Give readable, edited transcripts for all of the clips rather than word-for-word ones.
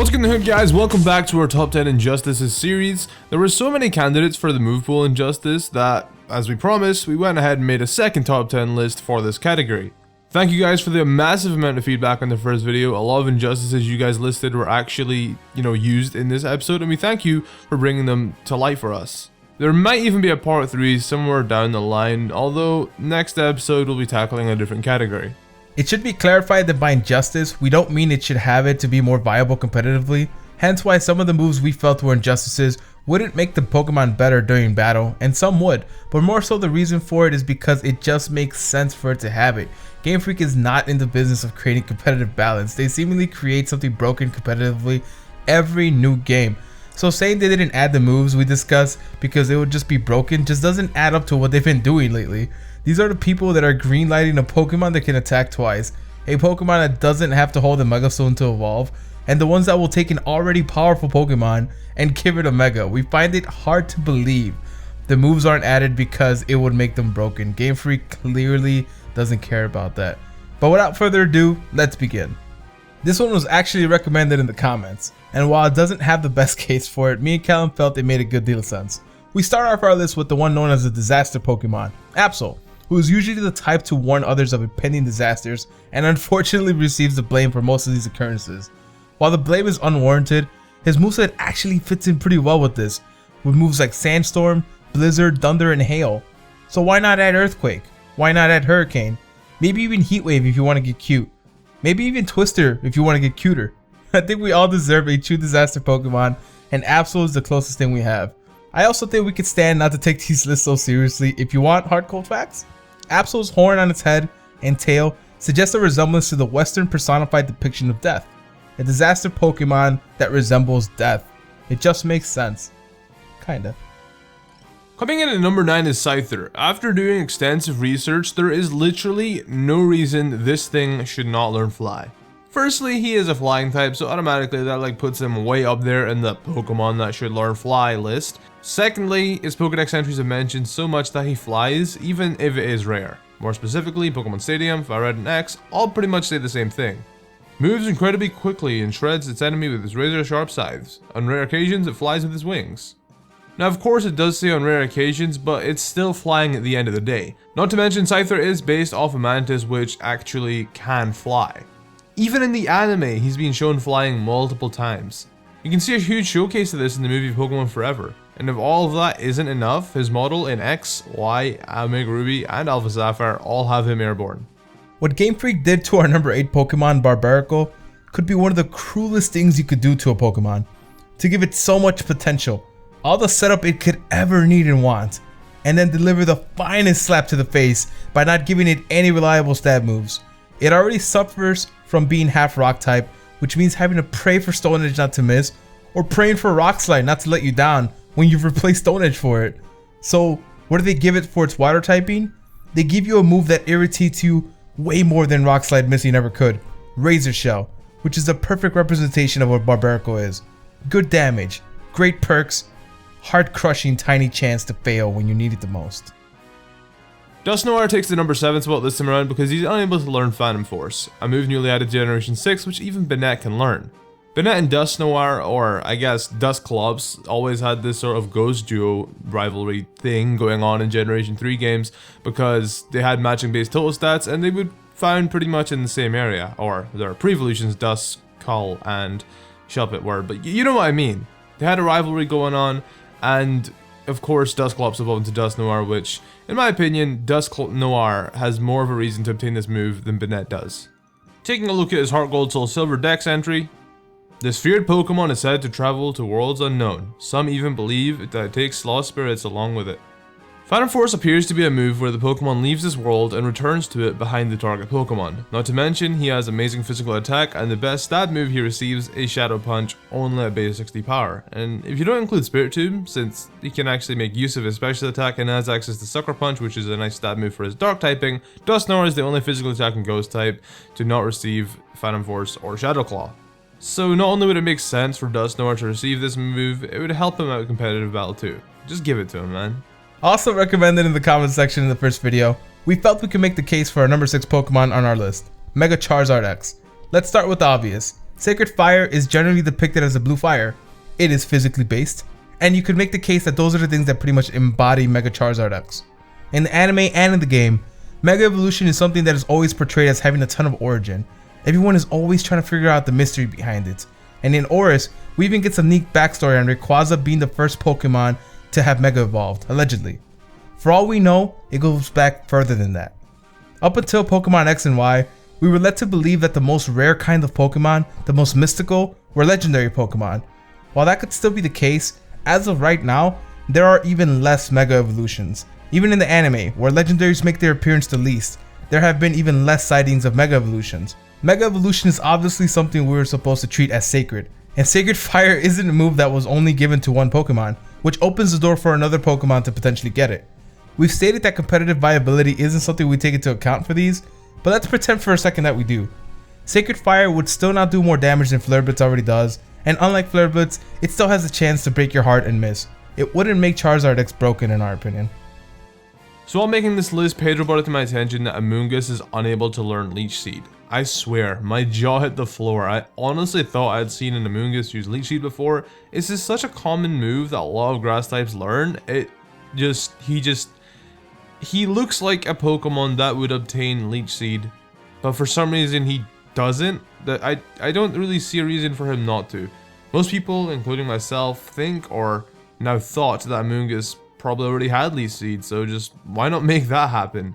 What's good in the hood, guys? Welcome back to our top 10 Injustices series. There were so many candidates for the Movepool Injustice that, as we promised, we went ahead and made a second top 10 list for this category. Thank you guys for the massive amount of feedback on the first video. A lot of Injustices you guys listed were actually, used in this episode, and we thank you for bringing them to light for us. There might even be a part 3 somewhere down the line, although next episode we'll be tackling a different category. It should be clarified that by injustice, we don't mean it should have it to be more viable competitively, hence why some of the moves we felt were injustices wouldn't make the Pokemon better during battle, and some would, but more so the reason for it is because it just makes sense for it to have it. Game Freak is not in the business of creating competitive balance. They seemingly create something broken competitively every new game. So saying they didn't add the moves we discussed because it would just be broken just doesn't add up to what they've been doing lately. These are the people that are greenlighting a Pokemon that can attack twice, a Pokemon that doesn't have to hold a Mega Stone to evolve, and the ones that will take an already powerful Pokemon and give it a Mega. We find it hard to believe the moves aren't added because it would make them broken. Game Freak clearly doesn't care about that. But without further ado, let's begin. This one was actually recommended in the comments, and while it doesn't have the best case for it, me and Callum felt it made a good deal of sense. We start off our list with the one known as the disaster Pokemon, Absol, who is usually the type to warn others of impending disasters and unfortunately receives the blame for most of these occurrences. While the blame is unwarranted, his moveset actually fits in pretty well with this, with moves like Sandstorm, Blizzard, Thunder, and Hail. So why not add Earthquake? Why not add Hurricane? Maybe even Heatwave if you want to get cute. Maybe even Twister if you want to get cuter. I think we all deserve a true disaster Pokemon, and Absol is the closest thing we have. I also think we could stand not to take these lists so seriously. If you want hard cold facts, Absol's horn on its head and tail suggests a resemblance to the Western personified depiction of death, a disaster Pokemon that resembles death. It just makes sense. Kinda. Coming in at number 9 is Scyther. After doing extensive research, there is literally no reason this thing should not learn Fly. Firstly, he is a flying type, so automatically that puts him way up there in the Pokemon that should learn Fly list. Secondly, his Pokedex entries have mentioned so much that he flies, even if it is rare. More specifically, Pokemon Stadium, Fire Red, and X all pretty much say the same thing. Moves incredibly quickly and shreds its enemy with its razor sharp scythes. On rare occasions, it flies with its wings. Now of course it does say on rare occasions, but it's still flying at the end of the day. Not to mention Scyther is based off a Mantis which actually can fly. Even in the anime, he's been shown flying multiple times. You can see a huge showcase of this in the movie Pokemon Forever. And if all of that isn't enough, his model in X, Y, Omega Ruby, and Alpha Sapphire all have him airborne. What Game Freak did to our number 8 Pokemon, Barbaracle, could be one of the cruelest things you could do to a Pokemon. To give it so much potential, all the setup it could ever need and want, and then deliver the finest slap to the face by not giving it any reliable stab moves. It already suffers from being half rock type, which means having to pray for Stone Edge not to miss, or praying for Rock Slide not to let you down when you've replaced Stone Edge for it. So what do they give it for its water typing? They give you a move that irritates you way more than Rock Slide missing ever could, Razor Shell, which is the perfect representation of what Barbaracle is. Good damage, great perks, heart-crushing tiny chance to fail when you need it the most. Dusknoir takes the number 7 spot this time around because he's unable to learn Phantom Force, a move newly added to Generation 6 which even Banette can learn. Banette and Dusknoir, or I guess Dusclops, always had this sort of ghost duo rivalry thing going on in Generation 3 games because they had matching based total stats and they would found pretty much in the same area, or their pre-evolutions Duskull and Shelpit were, but you know what I mean. They had a rivalry going on, and of course Dusclops evolved into Dusknoir, which, in my opinion, Dusknoir has more of a reason to obtain this move than Banette does. Taking a look at his Heart Gold Soul Silver Dex entry, this feared Pokemon is said to travel to worlds unknown. Some even believe that it takes lost spirits along with it. Phantom Force appears to be a move where the Pokemon leaves this world and returns to it behind the target Pokemon. Not to mention, he has amazing physical attack, and the best stab move he receives is Shadow Punch, only at base 60 power. And if you don't include Spirit Tube, since he can actually make use of his special attack and has access to Sucker Punch, which is a nice stab move for his Dark typing, Dusknoir is the only physical attacking Ghost type to not receive Phantom Force or Shadow Claw. So not only would it make sense for Dusknoir to receive this move, it would help him out in competitive battle too. Just give it to him, man. Also recommended in the comment section in the first video, we felt we could make the case for our number 6 Pokemon on our list, Mega Charizard X. Let's start with the obvious. Sacred Fire is generally depicted as a blue fire. It is physically based, and you could make the case that those are the things that pretty much embody Mega Charizard X. In the anime and in the game, Mega Evolution is something that is always portrayed as having a ton of origin. Everyone is always trying to figure out the mystery behind it. And in Oris, we even get some neat backstory on Rayquaza being the first Pokemon to have Mega Evolved, allegedly. For all we know, it goes back further than that. Up until Pokemon X and Y, we were led to believe that the most rare kind of Pokemon, the most mystical, were legendary Pokemon. While that could still be the case, as of right now, there are even less Mega Evolutions. Even in the anime, where legendaries make their appearance the least, there have been even less sightings of Mega Evolutions. Mega Evolution is obviously something we were supposed to treat as sacred, and Sacred Fire isn't a move that was only given to one Pokemon, which opens the door for another Pokemon to potentially get it. We've stated that competitive viability isn't something we take into account for these, but let's pretend for a second that we do. Sacred Fire would still not do more damage than Flare Blitz already does, and unlike Flare Blitz, it still has a chance to break your heart and miss. It wouldn't make Charizard X broken in our opinion. So while making this list, Pedro brought it to my attention that Amoonguss is unable to learn Leech Seed. I swear, my jaw hit the floor. I honestly thought I had seen an Amoonguss use Leech Seed before. It's just such a common move that a lot of grass types learn. He looks like a Pokemon that would obtain Leech Seed, but for some reason he doesn't. I don't really see a reason for him not to. Most people, including myself, think or now thought that Amoonguss probably already had Leech Seed, so just why not make that happen?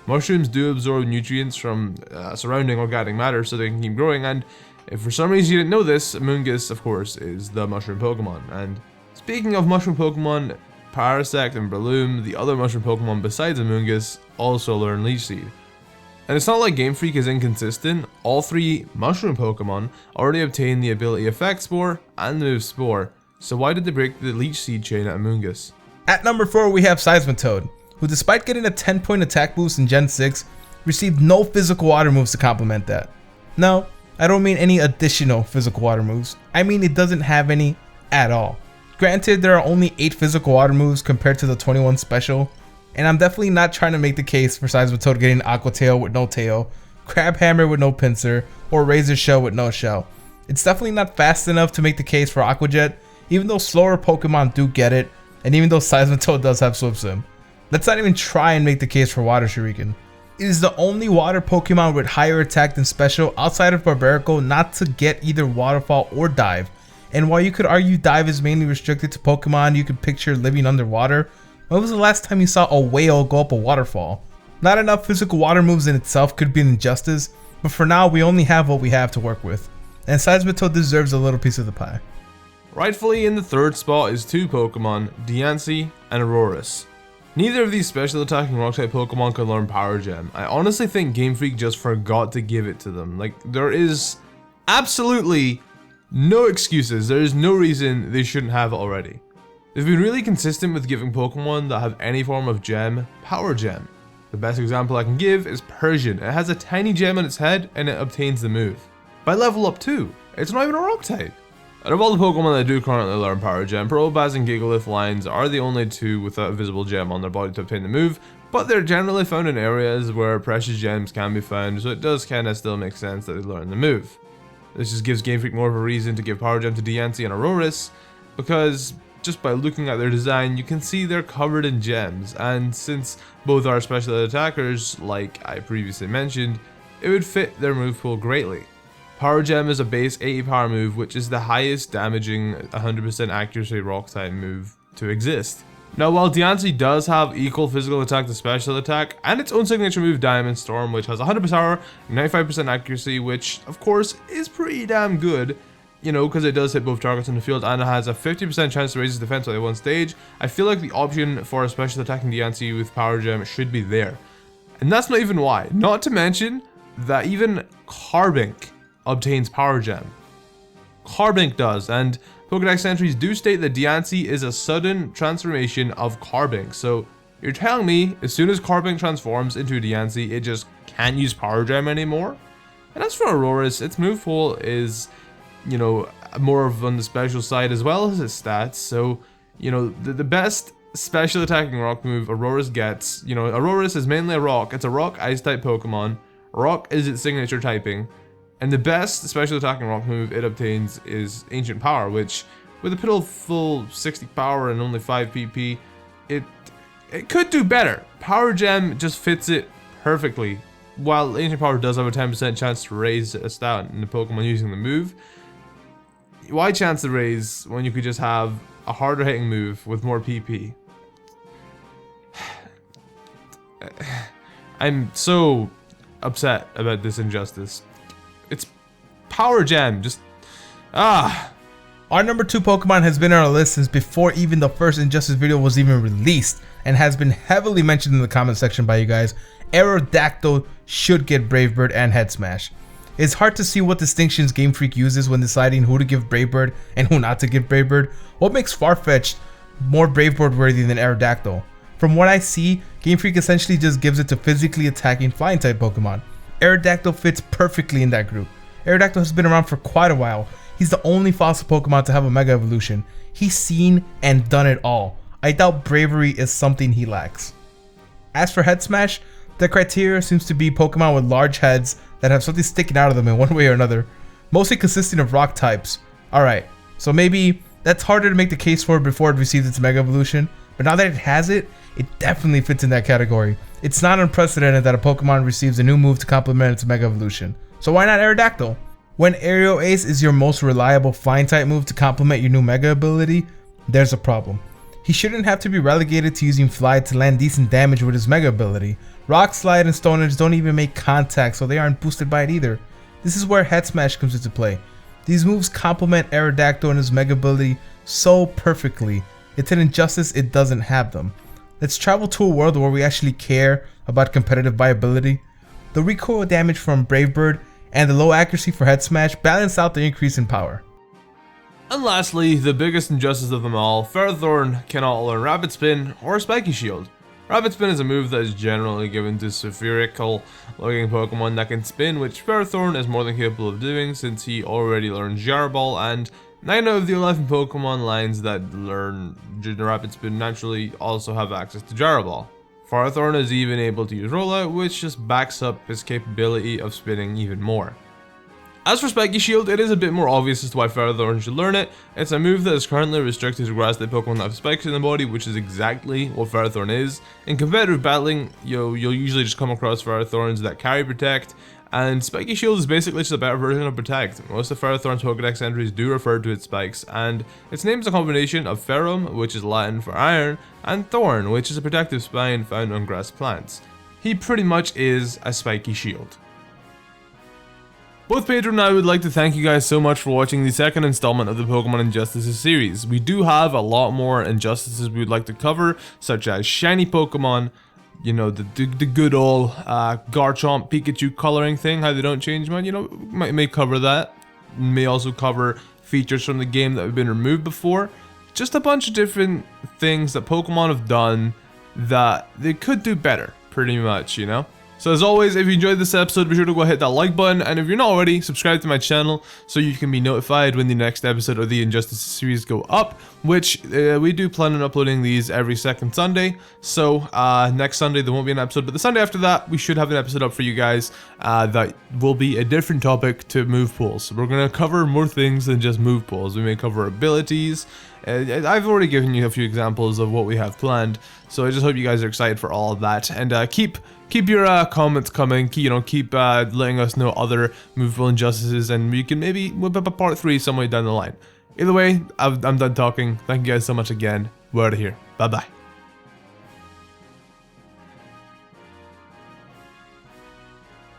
Mushrooms do absorb nutrients from surrounding organic matter so they can keep growing, and if for some reason you didn't know this, Amoonguss, of course, is the mushroom Pokemon. And speaking of mushroom Pokemon, Parasect and Breloom, the other mushroom Pokemon besides Amoonguss, also learn Leech Seed. And it's not like Game Freak is inconsistent. All three mushroom Pokemon already obtained the ability Effect Spore and the move Spore, so why did they break the Leech Seed chain at Amoonguss? At number 4 we have Seismitoad, who despite getting a 10-point attack boost in Gen 6, received no physical water moves to complement that. No, I don't mean any additional physical water moves, I mean it doesn't have any at all. Granted, there are only 8 physical water moves compared to the 21 special, and I'm definitely not trying to make the case for Seismitoad getting Aqua Tail with no tail, Crab Hammer with no pincer, or Razor Shell with no shell. It's definitely not fast enough to make the case for Aqua Jet, even though slower Pokemon do get it, and even though Seismitoad does have Swift Swim. Let's not even try and make the case for Water Shuriken. It is the only water Pokemon with higher attack than special outside of Barbaracle not to get either Waterfall or Dive. And while you could argue Dive is mainly restricted to Pokemon you could picture living underwater, when was the last time you saw a whale go up a waterfall? Not enough physical water moves in itself could be an injustice, but for now we only have what we have to work with. And Seismitoad deserves a little piece of the pie. Rightfully in the third spot is two Pokemon, Diancie and Aurorus. Neither of these special attacking rock type Pokemon can learn Power Gem. I honestly think Game Freak just forgot to give it to them. Like, there is absolutely no excuses. There is no reason they shouldn't have it already. They've been really consistent with giving Pokemon that have any form of gem, Power Gem. The best example I can give is Persian. It has a tiny gem on its head and it obtains the move. By level up 2, it's not even a rock type. Out of all the Pokemon that do currently learn Power Gem, Probaz and Gigalith lines are the only two without a visible gem on their body to obtain the move, but they're generally found in areas where precious gems can be found, so it does kinda still make sense that they learn the move. This just gives Game Freak more of a reason to give Power Gem to Diancie and Aurorus, because just by looking at their design, you can see they're covered in gems, and since both are special attackers, like I previously mentioned, it would fit their move pool greatly. Power Gem is a base 80 power move, which is the highest damaging 100% accuracy rock type move to exist. Now, while Diancie does have equal physical attack to special attack, and its own signature move Diamond Storm, which has 100% power, 95% accuracy, which of course is pretty damn good, you know, because it does hit both targets in the field and it has a 50% chance to raise its defense by one stage, I feel like the option for a special attacking Diancie with Power Gem should be there. And that's not even why. Not to mention that even Carbink obtains Power Gem. Carbink does, and Pokédex entries do state that Diancie is a sudden transformation of Carbink, so you're telling me as soon as Carbink transforms into Diancie, it just can't use Power Gem anymore? And as for Aurorus, its move pool is, you know, more of on the special side as well as its stats, so, you know, the best special attacking rock move Aurorus gets, you know, Aurorus is mainly a rock. It's a rock ice type Pokemon. Rock is its signature typing. And the best special attacking rock move it obtains is Ancient Power, which with a pitiful 60 power and only 5 PP, it could do better. Power Gem just fits it perfectly. While Ancient Power does have a 10% chance to raise a stat in the Pokemon using the move, why chance the raise when you could just have a harder hitting move with more PP? I'm so upset about this injustice. It's Power Gem, just Our number 2 Pokemon has been on our list since before even the first Injustice video was even released, and has been heavily mentioned in the comment section by you guys. Aerodactyl should get Brave Bird and Head Smash. It's hard to see what distinctions Game Freak uses when deciding who to give Brave Bird and who not to give Brave Bird. What makes Farfetch'd more Brave Bird worthy than Aerodactyl? From what I see, Game Freak essentially just gives it to physically attacking flying type Pokemon. Aerodactyl fits perfectly in that group. Aerodactyl has been around for quite a while. He's the only fossil Pokemon to have a Mega Evolution. He's seen and done it all. I doubt Bravery is something he lacks. As for Head Smash, the criteria seems to be Pokemon with large heads that have something sticking out of them in one way or another, mostly consisting of rock types. Alright, so maybe that's harder to make the case for before it received its Mega Evolution, but now that it has it, it definitely fits in that category. It's not unprecedented that a Pokemon receives a new move to complement its Mega Evolution, so why not Aerodactyl? When Aerial Ace is your most reliable flying type move to complement your new Mega ability, there's a problem. He shouldn't have to be relegated to using Fly to land decent damage with his Mega ability. Rock Slide and Stone Edge don't even make contact, so they aren't boosted by it either. This is where Head Smash comes into play. These moves complement Aerodactyl and his Mega ability so perfectly. It's an injustice it doesn't have them. Let's travel to a world where we actually care about competitive viability. The recoil damage from Brave Bird and the low accuracy for Head Smash balance out the increase in power. And lastly, the biggest injustice of them all, Ferrothorn cannot learn Rapid Spin or Spiky Shield. Rapid Spin is a move that is generally given to spherical looking Pokemon that can spin, which Ferrothorn is more than capable of doing since he already learned Gyro Ball, and 9 out of the 11 Pokemon lines that learn Rapid Spin naturally also have access to Gyro Ball. Ferrothorn is even able to use Rollout, which just backs up his capability of spinning even more. As for Spiky Shield, it is a bit more obvious as to why Ferrothorn should learn it. It's a move that is currently restricted to grass type Pokemon that have spikes in the body, which is exactly what Ferrothorn is. In competitive battling, you'll usually just come across Ferrothorns that carry Protect, and Spiky Shield is basically just a better version of Protect. Most of Ferrothorn's Pokedex entries do refer to its spikes, and its name is a combination of Ferrum, which is Latin for iron, and Thorn, which is a protective spine found on grass plants. He pretty much is a Spiky Shield. Both Pedro and I would like to thank you guys so much for watching the second installment of the Pokemon Injustices series. We do have a lot more injustices we would like to cover, such as shiny Pokemon, you know, the good old Garchomp Pikachu coloring thing, how they don't change, man, you know, may cover that. May also cover features from the game that have been removed before. Just a bunch of different things that Pokemon have done that they could do better, pretty much, you know? So as always, if you enjoyed this episode, be sure to go hit that like button, and if you're not already, subscribe to my channel so you can be notified when the next episode of the Injustice series go up, which we do plan on uploading these every second Sunday. So next Sunday there won't be an episode, but the Sunday after that we should have an episode up for you guys that will be a different topic to Movepools. We're going to cover more things than just Movepools. We may cover abilities. I've already given you a few examples of what we have planned, so I just hope you guys are excited for all of that, and keep your comments coming, keep letting us know other movable injustices, and we can maybe whip up a part 3 somewhere down the line. Either way, I'm done talking. Thank you guys so much again. We're out of here. Bye bye.